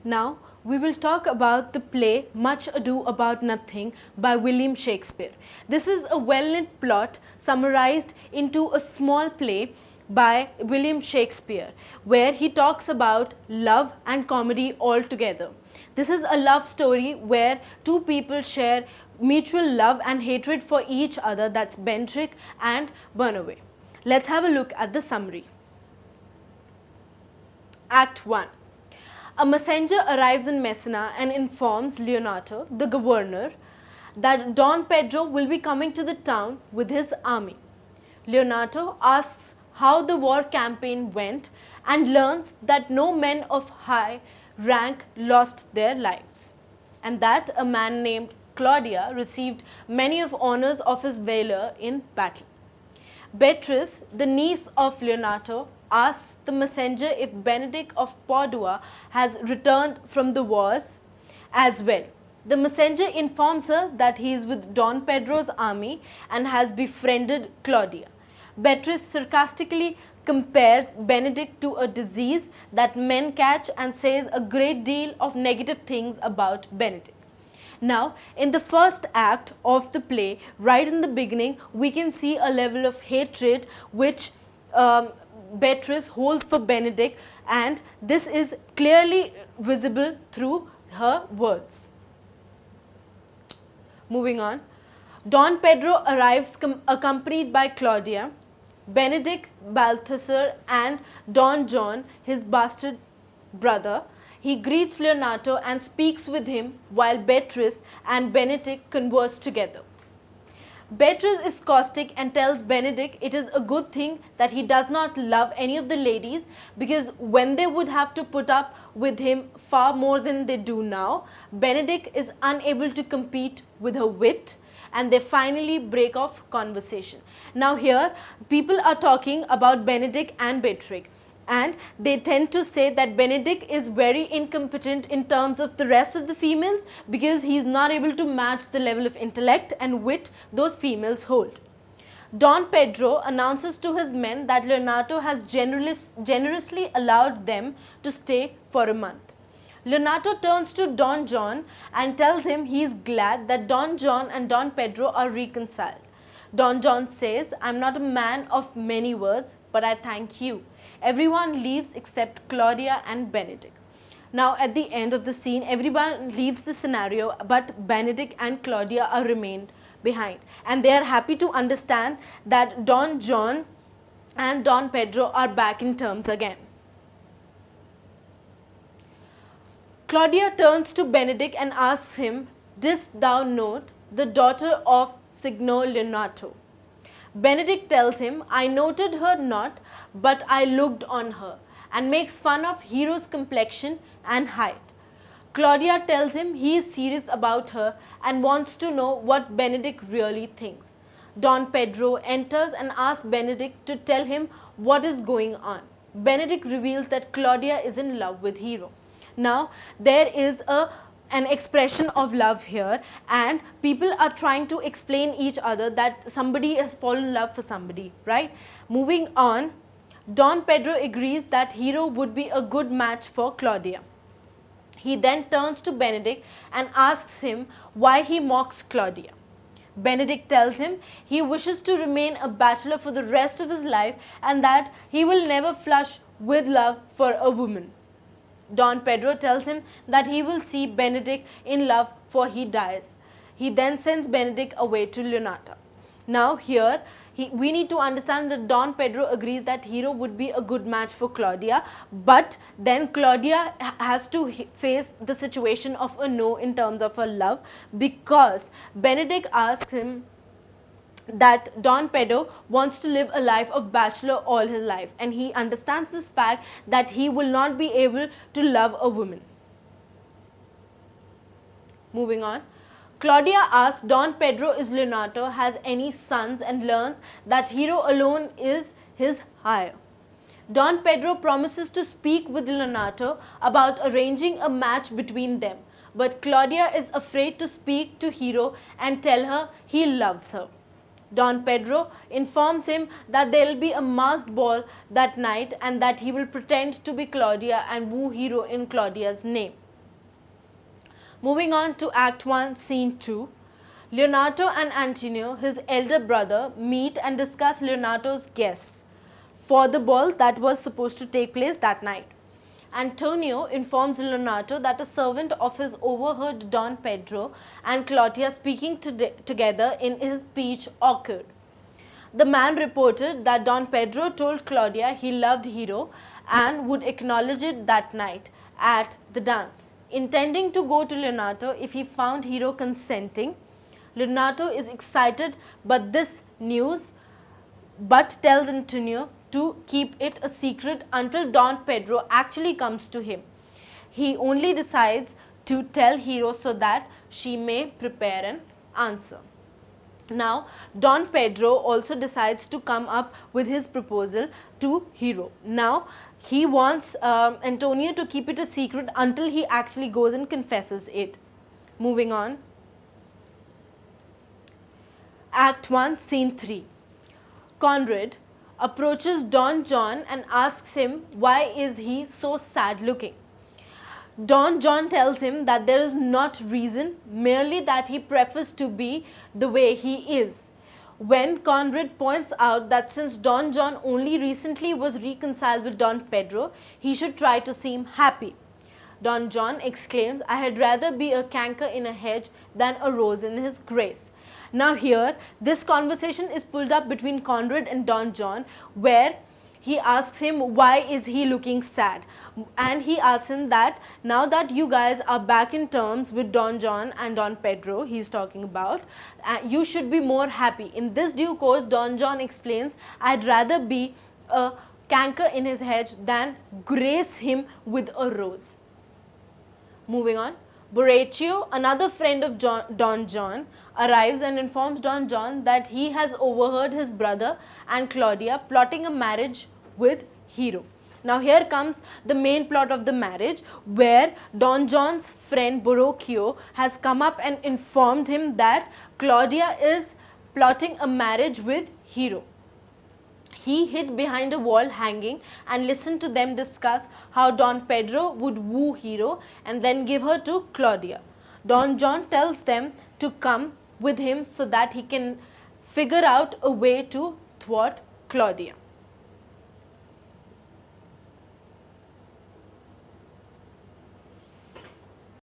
Now, we will talk about the play Much Ado About Nothing by William Shakespeare. This is a well-known plot summarized into a small play by William Shakespeare, where he talks about love and comedy all together. This is a love story where two people share mutual love and hatred for each other, that's Bentrick and Burnaway. Let's have a look at the summary. Act 1. A messenger arrives in Messina and informs Leonardo, the governor, that Don Pedro will be coming to the town with his army. Leonardo asks how the war campaign went and learns that no men of high rank lost their lives, and that a man named Claudia received many of honors of his valor in battle. Beatrice, the niece of Leonardo, asks the messenger if Benedict of Padua has returned from the wars as well. The messenger informs her that he is with Don Pedro's army and has befriended Claudia. Beatrice sarcastically compares Benedict to a disease that men catch and says a great deal of negative things about Benedict. Now, in the first act of the play, right in the beginning, we can see a level of hatred which Beatrice holds for Benedict, and this is clearly visible through her words. Moving on, Don Pedro arrives accompanied by Claudia, Benedict, Balthasar and Don John, his bastard brother. He greets Leonardo and speaks with him while Beatrice and Benedict converse together. Beatrice is caustic and tells Benedict it is a good thing that he does not love any of the ladies, because when they would have to put up with him far more than they do now, Benedict is unable to compete with her wit, and they finally break off conversation. Now here, people are talking about Benedict and Beatrix, and they tend to say that Benedict is very incompetent in terms of the rest of the females because he is not able to match the level of intellect and wit those females hold. Don Pedro announces to his men that Leonardo has generously allowed them to stay for a month. Leonardo turns to Don John and tells him he is glad that Don John and Don Pedro are reconciled. Don John says, "I am not a man of many words, but I thank you." Everyone leaves except Claudia and Benedict. Now at the end of the scene, everyone leaves the scenario, but Benedict and Claudia are remained behind, and they are happy to understand that Don John and Don Pedro are back in terms again. Claudia turns to Benedict and asks him, "Didst thou note the daughter of Signor Leonardo?" Benedict tells him, "I noted her not, but I looked on her," and makes fun of Hero's complexion and height. Claudia tells him he is serious about her and wants to know what Benedict really thinks. Don Pedro enters and asks Benedict to tell him what is going on. Benedict reveals that Claudia is in love with Hero. Now, there is an expression of love here, and people are trying to explain each other that somebody has fallen in love for somebody, right? Moving on, Don Pedro agrees that Hero would be a good match for Claudia. He then turns to Benedict and asks him why he mocks Claudia. Benedict tells him he wishes to remain a bachelor for the rest of his life and that he will never flush with love for a woman. Don Pedro tells him that he will see Benedict in love for he dies. He then sends Benedict away to Leonardo. Now here, we need to understand that Don Pedro agrees that Hero would be a good match for Claudia, but then Claudia has to face the situation of a no in terms of her love, because Benedict asks him that Don Pedro wants to live a life of bachelor all his life, and he understands this fact that he will not be able to love a woman. Moving on, Claudia asks Don Pedro if Leonardo has any sons and learns that Hero alone is his heir. Don Pedro promises to speak with Leonardo about arranging a match between them, but Claudia is afraid to speak to Hero and tell her he loves her. Don Pedro informs him that there will be a masked ball that night and that he will pretend to be Claudia and woo Hero in Claudia's name. Moving on to Act 1, Scene 2. Leonardo and Antonio, his elder brother, meet and discuss Leonardo's guests for the ball that was supposed to take place that night. Antonio informs Leonardo that a servant of his overheard Don Pedro and Claudia speaking together in his speech occurred. The man reported that Don Pedro told Claudia he loved Hero and would acknowledge it that night at the dance, intending to go to Leonardo if he found Hero consenting. Leonardo is excited but tells Antonio to keep it a secret until Don Pedro actually comes to him. He only decides to tell Hero so that she may prepare an answer. Now, Don Pedro also decides to come up with his proposal to Hero. Now, he wants Antonio to keep it a secret until he actually goes and confesses it. Moving on. Act 1, Scene 3. Conrad approaches Don John and asks him why is he so sad looking. Don John tells him that there is not reason, merely that he prefers to be the way he is. When Conrad points out that since Don John only recently was reconciled with Don Pedro, he should try to seem happy. Don John exclaims, I had rather be a canker in a hedge than a rose in his grace. Now here, this conversation is pulled up between Conrad and Don John, where he asks him why is he looking sad, and he asks him that now that you guys are back in terms with Don John and Don Pedro, he's talking about, you should be more happy. In this due course, Don John explains, I'd rather be a canker in his hedge than grace him with a rose. Moving on, Borachio, another friend of Don John, arrives and informs Don John that he has overheard his brother and Claudia plotting a marriage with Hero. Now here comes the main plot of the marriage, where Don John's friend Borachio has come up and informed him that Claudia is plotting a marriage with Hero. He hid behind a wall hanging and listened to them discuss how Don Pedro would woo Hero and then give her to Claudia. Don John tells them to come with him so that he can figure out a way to thwart Claudia.